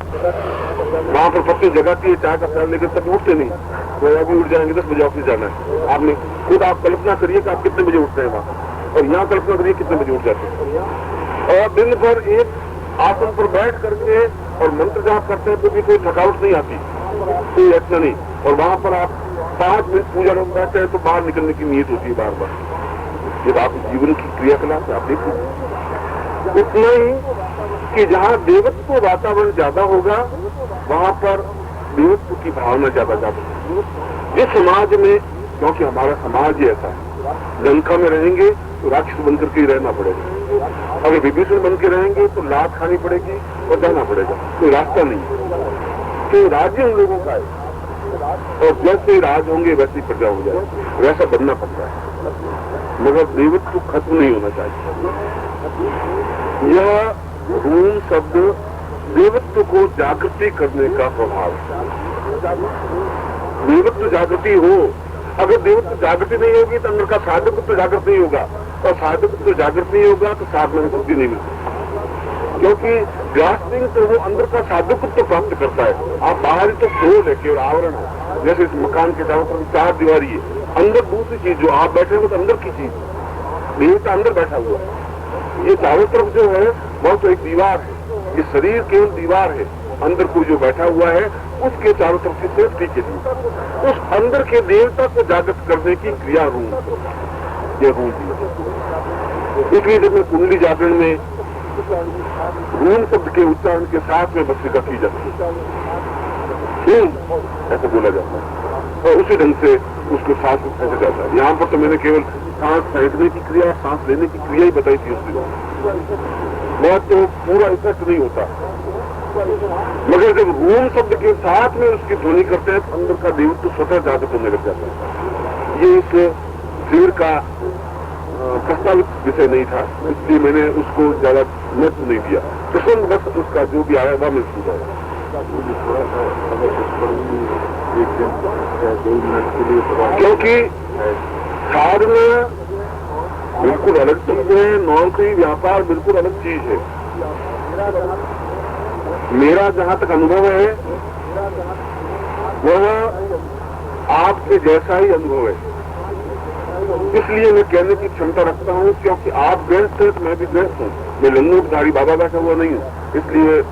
वहां पर पत्नी जगाती है, चाय का प्याला लेकर, तब उठते नहीं। तो अभी उठ जाएंगे 10 बजे ऑफिस जाना है। आपने खुद आप कल्पना करिए कि आप कितने बजे उठते हैं वहां, और यहाँ कल्पना करिए कितने बजे उठ जाते हैं। और दिन भर एक आसन पर बैठ करके और मंत्र जाप करते हैं तो भी कोई थकावट नहीं आती, कोई ऐसा नहीं। और वहां पर आप 5 मिनट पूजा में बैठते हैं तो बाहर निकलने की नीयत होती है बार बार। जब आप जीवन की क्रियाकलाप है, आप देखिए उतना ही कि जहां देवत्व वातावरण ज्यादा होगा वहां पर देवत्व की भावना ज्यादा जाती। जिस समाज में, क्योंकि हमारा समाज ही ऐसा है, लंका में रहेंगे तो राक्षस बनकर के ही रहना पड़ेगा, अगर विभीषण बन के रहेंगे तो लात खानी पड़ेगी और जाना पड़ेगा, कोई रास्ता नहीं। तो राज्य उन लोगों का है, और जैसे राज होंगे वैसे ही प्रजा हो जाए, वैसा बनना पड़ता है। मगर देवत्व खत्म नहीं होना चाहिए। यह रूम शब्द देवत्व को जागृति करने का प्रभाव है। देवत्व जागृति हो, अगर देवत्व जागृति नहीं होगी तो अंदर का साधकत्व जागृत नहीं होगा, और साधकत्व जागृत नहीं होगा तो साधना में सिद्धि नहीं मिलती। क्योंकि ग्रास्पिंग तो वो अंदर का साधकत्व प्राप्त करता है। आप बाहरी तो खोल है, केवल आवरण है। जैसे इस मकान के चारों तरफ 4 दीवारी है, अंदर दूसरी चीज, जो आप बैठे हो तो अंदर की चीज, देवता अंदर बैठा हुआ है। ये चारों तरफ जो है वो तो एक दीवार है, ये शरीर केवल दीवार है, अंदर कोई जो बैठा हुआ है उसके चारों तरफ की सेफ्टी के लिए उस अंदर के देवता को जागृत करने की क्रिया रूम, ये रूम। इसलिए जब मैं कुंडली जागरण में रूम शब्द के उच्चारण के साथ में भस्त्रिका की जाती है, ऐसा बोला जाता है, और उसी ढंग से उसको सांस फेंका जाता है। यहाँ पर तो मैंने केवल सांस फेंकने की क्रिया, सांस लेने की क्रिया ही बताई थी उसकी, बहुत तो पूरा इफेक्ट नहीं होता। मगर जब रूम शब्द के साथ में उसकी ध्वनि करते हैं तो अंदर का देवत्व स्वतः जागृत होने लग जाता है। ये इस शिविर का प्रस्तावित विषय नहीं था, इसलिए मैंने उसको ज्यादा महत्व नहीं दिया। प्रसंग बस उसका जो भी आया वह मैं सुना, क्योंकि साधना बिल्कुल अलग चीज है, नौकरी व्यापार बिल्कुल अलग चीज है। मेरा जहां तक अनुभव है वह आपके जैसा ही अनुभव है, इसलिए मैं कहने की क्षमता रखता हूं, क्योंकि आप गृहस्थ हैं तो मैं भी गृहस्थ हूं। मैं लंगोटधारी बाबा बैठा हुआ नहीं हूं, इसलिए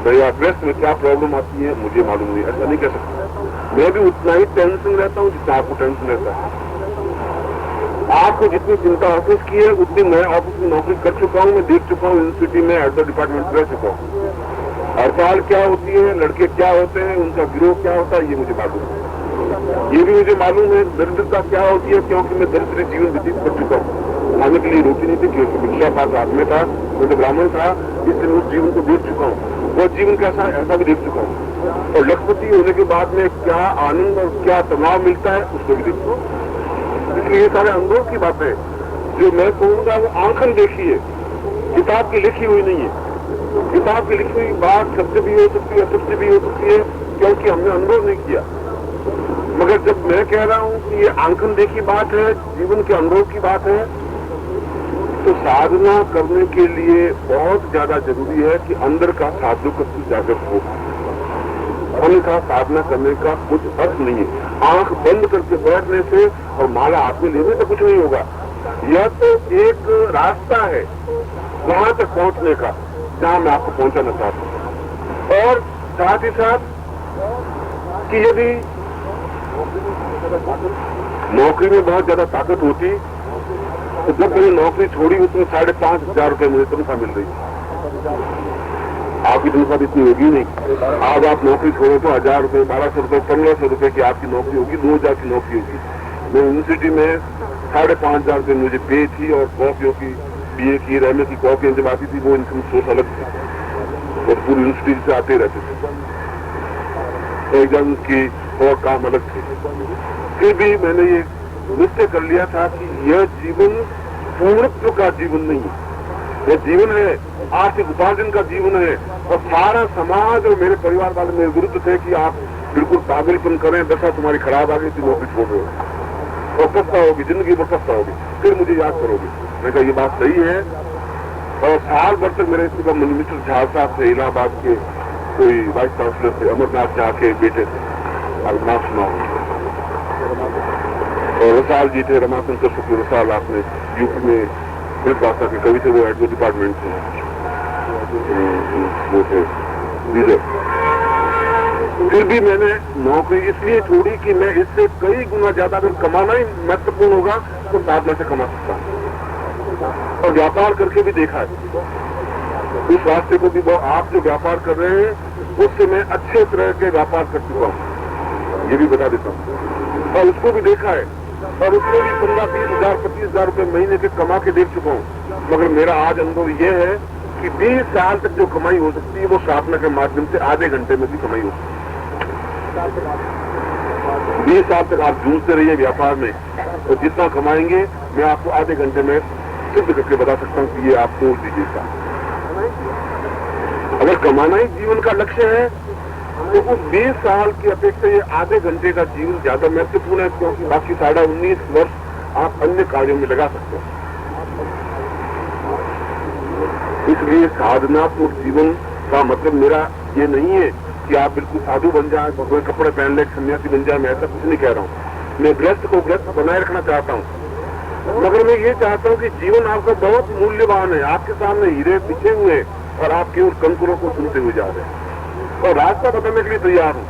भैया गृहस्थ में क्या प्रॉब्लम आती है मुझे मालूम नहीं, ऐसा नहीं कह सकता। मैं भी उतना ही टेंशन रहता हूं जितना आपको टेंशन रहता है। आपको जितनी चिंता ऑफिस की है उतनी मैं ऑफिस में नौकरी कर चुका हूं, मैं देख चुका हूं, यूनिवर्सिटी में एट द डिपार्टमेंट रह चुका हूं। हड़ताल क्या होती है, लड़के क्या होते हैं, उनका गिरोह क्या होता है, ये मुझे मालूम है। ये भी मुझे मालूम है दरिद्रता क्या होती है, क्योंकि मैं दरिद्र जीवन व्यतीत कर चुका हूँ। खाने के लिए रोटी नहीं थी, क्योंकि भिक्षा पात्र आदमी था, मैं तो ब्राह्मण था, इसलिए उस जीवन को देख चुका हूँ। वो जीवन कैसा है ऐसा भी देख चुका हूँ, और लखपति होने के बाद में क्या आनंद और क्या तनाव मिलता है उसको भी देख चुका हूँ। इसलिए ये सारे अनुभव की बातें जो मैं कहूँगा वो आंखन देखी है, किताब की लिखी हुई नहीं है। किताब की लिखी हुई बात सत्य भी हो सकती है, असत्य भी हो सकती है, क्योंकि हमने अनुभव नहीं किया। मगर जब मैं कह रहा हूं कि ये आंखन देखी बात है, जीवन के अनुभव की बात है, तो साधना करने के लिए बहुत ज्यादा जरूरी है कि अंदर का साधुत्व जागृत हो। अन्यथा साधना करने का कुछ अर्थ नहीं है। आंख बंद करके बैठने से और माला हाथ में लेने से कुछ नहीं होगा। यह तो एक रास्ता है वहां तक पहुंचने का जहां मैं आपको पहुंचाना चाहता हूं। और साथ ही साथ कि यदि नौकरी में बहुत ज्यादा ताकत होती तो जब मैंने नौकरी छोड़ी उसमें 5,500 रुपये मुझे तनख्वाह मिल रही। आपकी तनख्वाह इतनी होगी नहीं। आज आप नौकरी छोड़ो तो 1,000 रुपये, 1,200 रुपये, 1,500 रुपये की आपकी नौकरी होगी, 2,000 की नौकरी होगी। मैं यूनिवर्सिटी में 5,500 रुपये मुझे पे थी, और कॉफियों की बीए की रहने की कॉफियां जब आती थी वो इनकम सोर्स अलग थी, और पूरी यूनिवर्सिटी से आते रहते थे, एग्जाम की और काम अलग थे। फिर भी मैंने ये निश्चय कर लिया था कि यह जीवन पूर्णत्व का जीवन नहीं है, यह जीवन है आर्थिक उपार्जन का जीवन है। और सारा समाज और मेरे परिवार वाले मेरे विरुद्ध थे कि आप बिल्कुल पागलपन करें, दशा तुम्हारी खराब आ गई थी, नौकरी छोड़ रहे हो और पछता होगी, जिंदगी भर पछता होगी, फिर मुझे याद करोगे। मैं कहा ये बात सही है। और साल भर तक मेरे मिस्टर झा साहब थे इलाहाबाद के, कोई वाइस चांसलर थे, अमरनाथ झा के बेटे थे, आप नाम सुना होगा। और रसाल जी थे, रमाशंकर शुक्ल रसाल, आपने यूपी में मृत भाषा के कवि थे, वो एडवो डिपार्टमेंट थे, वो थे लीडर। फिर भी मैंने नौकरी इसलिए छोड़ी कि मैं इससे कई गुना ज्यादा अगर कमाना ही महत्वपूर्ण होगा तो साधना से कमा सकता हूं, और व्यापार करके भी देखा है उस रास्ते को भी। आप जो व्यापार कर रहे हैं उससे मैं अच्छे तरह के व्यापार कर चुका हूं, ये भी बता देता हूं, और उसको भी देखा है, और उसमें भी 15-20 हजार 25 हजार रुपए महीने के कमा के देख चुका हूं। मगर मेरा आज अनुभव यह है कि 20 साल तक जो कमाई हो सकती है वो साधना के माध्यम से आधे घंटे में भी कमाई हो सकती है। 20 साल तक आप जूझते रहिए व्यापार में, तो जितना कमाएंगे मैं आपको आधे घंटे में सिद्ध करके बता सकता हूं कि ये आप तोड़ दीजिएगा। अगर कमाना ही जीवन का लक्ष्य है तो उस 20 साल की अपेक्षा ये आधे घंटे का जीवन ज्यादा महत्वपूर्ण है, क्योंकि बाकी 19.5 वर्ष आप अन्य कार्यों में लगा सकते हैं। इसलिए साधनात्मक जीवन का मतलब मेरा ये नहीं है कि आप बिल्कुल साधु बन जाए, भगवान कपड़े पहन ले, सन्यासी बन जाए, मैं ऐसा कुछ नहीं कह रहा हूँ। मैं गृहस्थ को गृहस्थ बनाए रखना चाहता हूँ, मगर मैं ये चाहता हूँ कि जीवन आपका बहुत मूल्यवान है, आपके सामने हीरे बिछे हुए और आप केवल कंकुरों को सुनते हुए जा रहे हैं, और रास्ता बताने के लिए तैयार हूँ,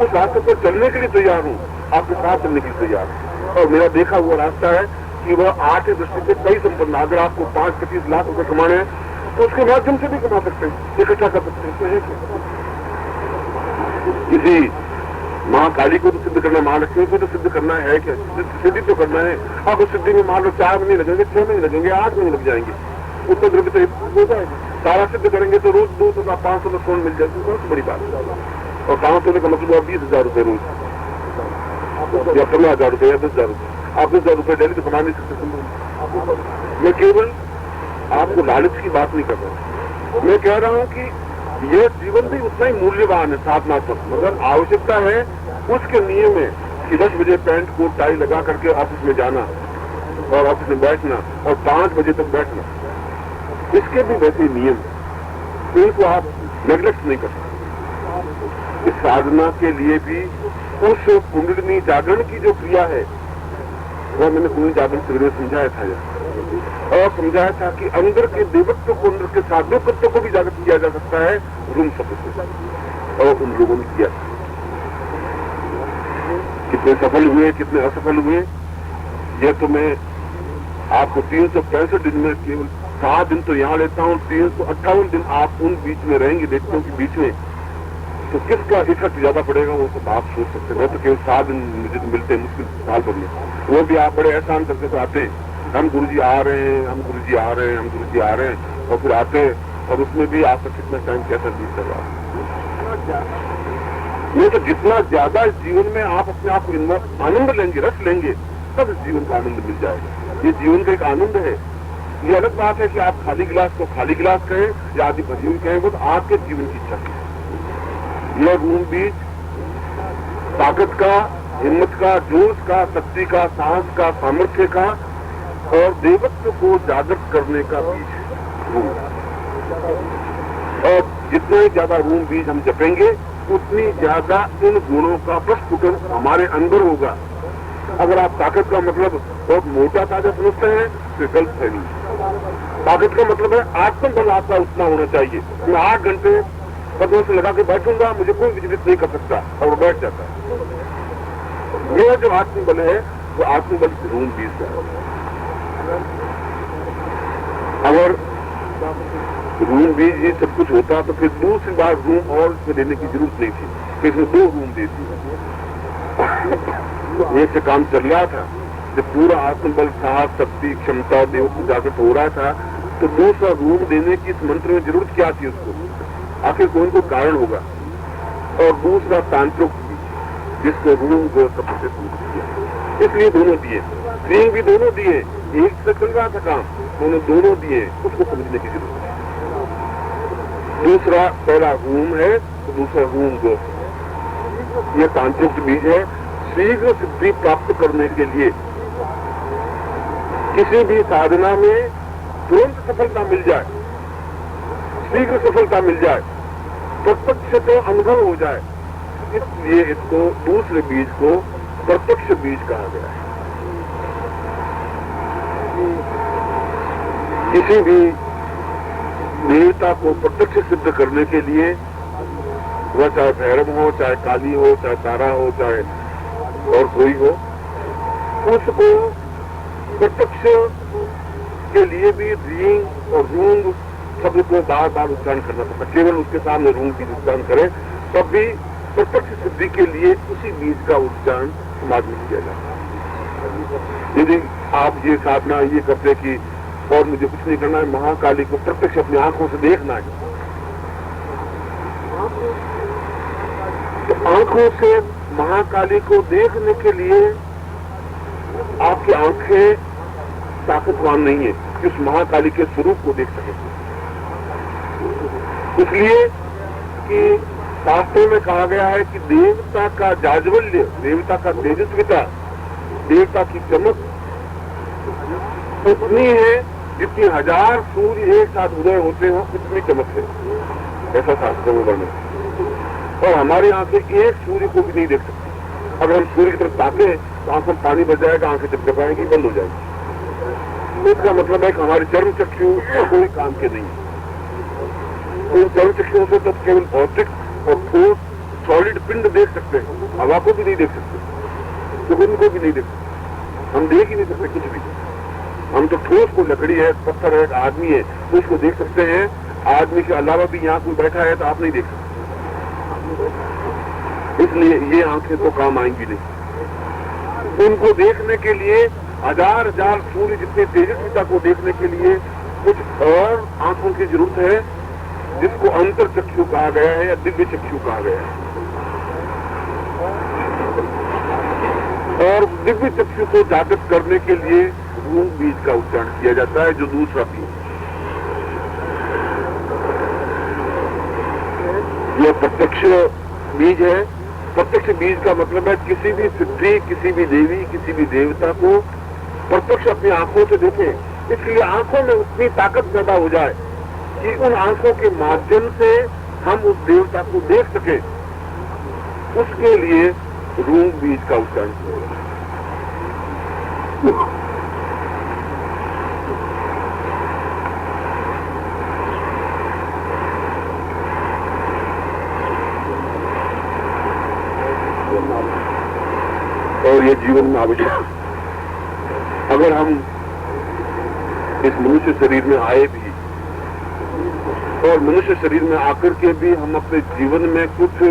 उस रास्ते पर चलने के लिए तैयार हूँ, आपके साथ चलने के लिए तैयार हूँ। और मेरा देखा हुआ रास्ता है कि वह आर्थिक दृष्टि से कई संपन्न, अगर आपको 5-25 लाख रुपए कमाने हैं तो उसके माध्यम से भी कमा सकते हैं, इकट्ठा कर सकते हैं। किसी माँ काली को तो सिद्ध करना, महालक्ष्मी को तो सिद्ध करना है, क्या सिद्धि तो करना है। अब उस सिद्धि में मान लो 4 महीने लगेंगे, 6 महीने लगेंगे, 8 महीने लग जाएंगे, उत्तर द्रव्य तो हो जाएगा। सारा सिद्ध करेंगे तो रोज 200-500 में सोन मिल जाएगी, बहुत बड़ी बात है। और काम होने का मतलब 20,000 रुपए रोज, या 15,000 रुपए या 10,000 रुपए। आप 10,000 रुपए डेली तो कमा नहीं सकते। मैं केवल आपको लालच की बात नहीं कर रहा, मैं कह रहा हूं कि यह जीवन भी उतना ही मूल्यवान है साधनात्मक, मगर आवश्यकता है उसके नियम है कि 10 बजे पैंट कोट टाई लगा करके ऑफिस में जाना और ऑफिस में बैठना और 5 बजे तक बैठना, इसके भी वैसे नियम, इनको आप नेग्लेक्ट नहीं कर सकते। इस साधना के लिए भी उस कुंडलिनी जागरण की जो क्रिया है वह मैंने कुंडलिनी जागरण शिविर में समझाया था, और समझाया था कि अंदर के देवत्व को, अंदर के साधुत्व को भी जागृत किया जा सकता है रूम शब्द से, और उन लोगों ने किया। कितने सफल हुए, कितने असफल हुए, यह तो मैं आपको 365 दिन में केवल 7 दिन तो यहाँ लेता हूँ, 358 दिन आप उन बीच में रहेंगे, व्यक्तियों के बीच में, तो किसका इफेक्ट ज्यादा पड़ेगा वो तो आप सोच सकते हैं। मैं तो केवल 7 दिन मुझे तो मिलते हैं मुश्किल साल भर में, वो भी आप बड़े एहसान करके तो आते हैं, हम गुरुजी आ रहे हैं, हम गुरुजी आ रहे हैं, हम गुरुजी आ रहे हैं, और फिर आते हैं और उसमें भी आपका कितना टाइम कैसा बीत रहा है। ये तो जितना ज्यादा इस जीवन में आप अपने आप को आनंद लेंगे, रस लेंगे, तब इस जीवन का आनंद मिल जाएगा। ये जीवन का एक आनंद है। ये अलग बात है कि आप खाली गिलास को खाली गिलास कहें या आदि भरी हुई कहें, वो तो आपके जीवन की इच्छा है। यह रूम बीज ताकत का, हिम्मत का, जोश का, शक्ति का, साहस का, सामर्थ्य का और देवत्व को जागृत करने का बीज है रूम। और जितने ज्यादा रूम बीज हम जपेंगे उतनी ज्यादा इन गुणों का प्रस्फुटन हमारे अंदर होगा। अगर आप ताकत का मतलब बहुत मोटा ताकत समझते हैं तो गलत है नहीं। ताकत का मतलब है आत्मबल आपका उतना होना चाहिए। मैं 8 घंटे कदमों से लगा के बैठूंगा, मुझे कोई विचलित नहीं कर सकता, और वो बैठ जाता है। यह जो आत्मबल है वो आत्मबल रूम बीज है। अगर रूम बीज ये सब कुछ होता तो फिर दूसरी बार रूम और इसमें देने की जरूरत नहीं थी, फिर इसमें 2 रूम दे दी। एक से काम चल रहा था, जब पूरा आत्मबल, साहस, शक्ति, क्षमता, देवत्व जागृत हो रहा था, तो दूसरा रूम देने की इस मंत्र में जरूरत क्या थी उसको? आखिर कौन को कारण होगा? और दूसरा तांत्रिक जिसको रूम को सबसे किया, इसलिए दोनों दिए, स्त्रीलिंग भी दोनों दिए, एक से चल रहा था काम, दोनों दिए, उसको समझने की जरूरत है। दूसरा पहला रूम है तो दूसरा रूम गो, यह तांत्रिक बीज है। शीघ्र सिद्धि प्राप्त करने के लिए किसी भी साधना में तुरंत सफलता मिल जाए, शीघ्र सफलता मिल जाए, प्रत्यक्ष तो अनुभव हो जाए, इसलिए इसको दूसरे बीज को प्रत्यक्ष बीज कहा गया है। किसी भी देवता को प्रत्यक्ष सिद्ध करने के लिए, वह चाहे भैरव हो, चाहे काली हो, चाहे तारा हो, चाहे और कोई हो, उसको प्रत्यक्ष के लिए भी रींग और रूंग शब्द को बार बार उच्चारण करना पड़ता। केवल उसके सामने रूंग की उच्चारण करें तब भी प्रत्यक्ष सिद्धि के लिए उसी बीज का उच्चारण समाज में किया जाता। यदि आप ये साधना ये करते कि और मुझे कुछ नहीं करना है, महाकाली को प्रत्यक्ष अपनी आंखों से देखना है, तो आंखों से महाकाली को देखने के लिए आपकी आंखें ताकतवान नहीं है कि उस महाकाली के स्वरूप को देख सके। इसलिए कि शास्त्रों में कहा गया है कि देवता का जाज्वल्य, देवता का तेजस्विता, देवता की चमक उतनी है जितनी 1000 सूर्य एक साथ उदय होते हो, उतनी चमक है, ऐसा शास्त्रों में वर्णन। और हमारी आंखें एक सूर्य को भी नहीं देख सकती। अगर हम सूर्य की तरफ ताके तो आंखों में पानी बच जाएगा, आंखें चपचपाएंगी, बंद हो जाएगी। इसका मतलब है कि हमारे चर्म चक्षु कोई काम के नहीं है। उन चर्म चक्षुओं से तो केवल भौतिक और ठोस सॉलिड पिंड देख सकते हैं, हवा को भी नहीं देख सकते, सुगंध को भी नहीं देख सकते, हम देख ही नहीं सकते कुछ भी। हम तो ठोस को, लकड़ी है, पत्थर है, आदमी है, तो उसको देख सकते हैं। आदमी के अलावा भी यहाँ कोई बैठा है तो आप नहीं देख सकते, इसलिए ये आंखें तो काम आएंगी नहीं। उनको देखने के लिए 1000 सूर्य जितने तेजस्विता को देखने के लिए कुछ और आंखों की जरूरत है, जिसको अंतर चक्षु कहा गया है या दिव्य चक्षु कहा गया है। और दिव्य चक्षु को जागृत करने के लिए रूंग बीज का उच्चारण किया जाता है, जो दूसरा बीज। यह प्रत्यक्ष बीज है। प्रत्यक्ष बीज का मतलब है किसी भी सिद्धि, किसी भी देवी, किसी भी देवता को प्रत्यक्ष अपनी आंखों से देखें। इसलिए आंखों में उतनी ताकत पैदा हो जाए कि उन आंखों के माध्यम से हम उस देवता को देख सके, उसके लिए रूंग बीज का उच्चारण किया। और ये जीवन में आवश्यक है। अगर हम इस मनुष्य शरीर में आए भी और मनुष्य शरीर में आकर के भी हम अपने जीवन में कुछ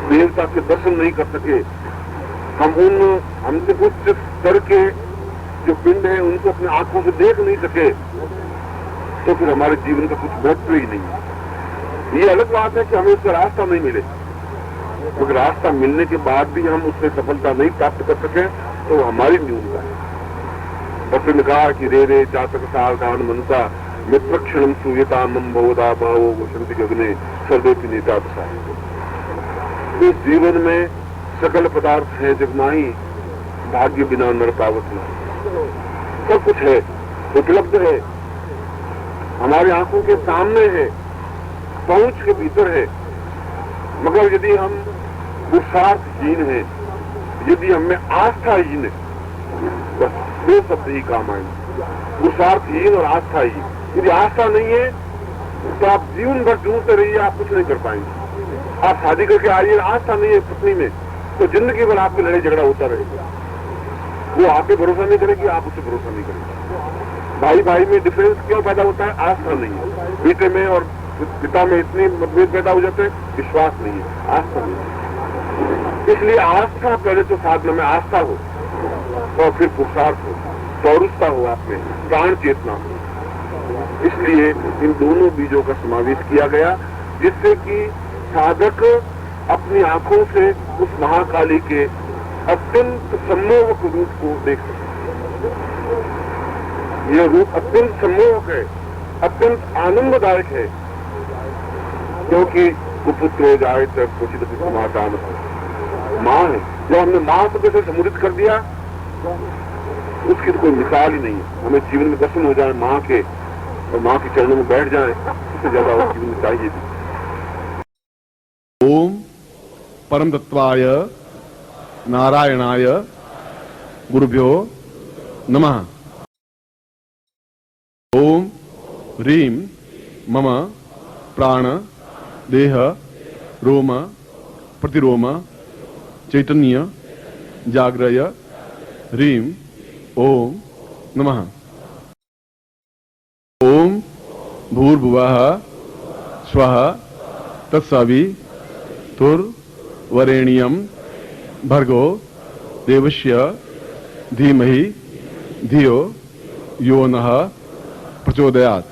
देवता के दर्शन नहीं कर सके, हम हमसे कुछ स्तर के जो पिंड है उनको अपने आंखों से देख नहीं सके, तो फिर हमारे जीवन का कुछ महत्व ही नहीं है। ये अलग बात है कि हमें उसका रास्ता नहीं मिले, क्योंकि रास्ता मिलने के बाद भी हम उससे सफलता नहीं प्राप्त कर सके तो हमारी न्यूनता है। और फिर कहा कि रे रे जातक सावधान मनसा मित्र क्षण सूयता मम बहुधा भावो वसंति गगने सर्वे नेता। इस जीवन में सकल पदार्थ है जगमाही, भाग्य बिना नर पावत नहीं। सब कुछ है, उपलब्ध है, हमारी आंखों के सामने है, पहुंच के भीतर है। मगर यदि हम पुरुषार्थहीन हैं, यदि हमें आस्थाहीन है, बस 2 शब्द ही काम आएंगे, पुरुषार्थहीन और आस्थाहीन। यदि आस्था नहीं है तो आप जीवन भर ढूंढते रहिए, आप कुछ नहीं कर पाएंगे। आप शादी करके आइए, आस्था नहीं है पत्नी में, तो जिंदगी भर आपकी लड़ाई झगड़ा होता रहेगा। वो आप पे भरोसा नहीं करेगी, आप उससे भरोसा नहीं करेंगे। भाई भाई में डिफरेंस क्यों पैदा होता है? आस्था नहीं है। बेटे में और पिता में इतने मतभेद पैदा हो जाते हैं, विश्वास नहीं है, आस्था नहीं है। इसलिए आस्था पहले तो साधना में आस्था हो और फिर पुरुषार्थ हो, पौरुषता हो, आप में प्राण चेतना हो। इसलिए इन दोनों बीजों का समावेश किया गया, जिससे कि साधक अपनी आंखों से उस महाकाली के अत्यंत सम्मोहक रूप को देख सके। यह रूप अत्यंत सम्मोहक है, अत्यंत आनंददायक है, क्योंकि कुपुत्र हो जाए तब कुछ समाधान माँ है। जब हमने माँ को कैसे समुदित कर दिया, उसकी तो कोई मिसाल ही नहीं है। हमें जीवन में दर्शन हो जाए माँ के और माँ के चरणों में बैठ जाए, इससे ज्यादा और जीवन में चाहिए भी। ओम परम तत्वाय नारायणाय गुरुभ्यो नमः। ओम ह्रीं मम प्राण देह रोम प्रतिरोम चैतन्य जाग्रय ह्रीं ओम नमः। ओम भूर्भुवः स्वः तत्सवितुर्वरेण्यं भर्गो देवस्य धीमहि धियो यो नः प्रचोदयात्।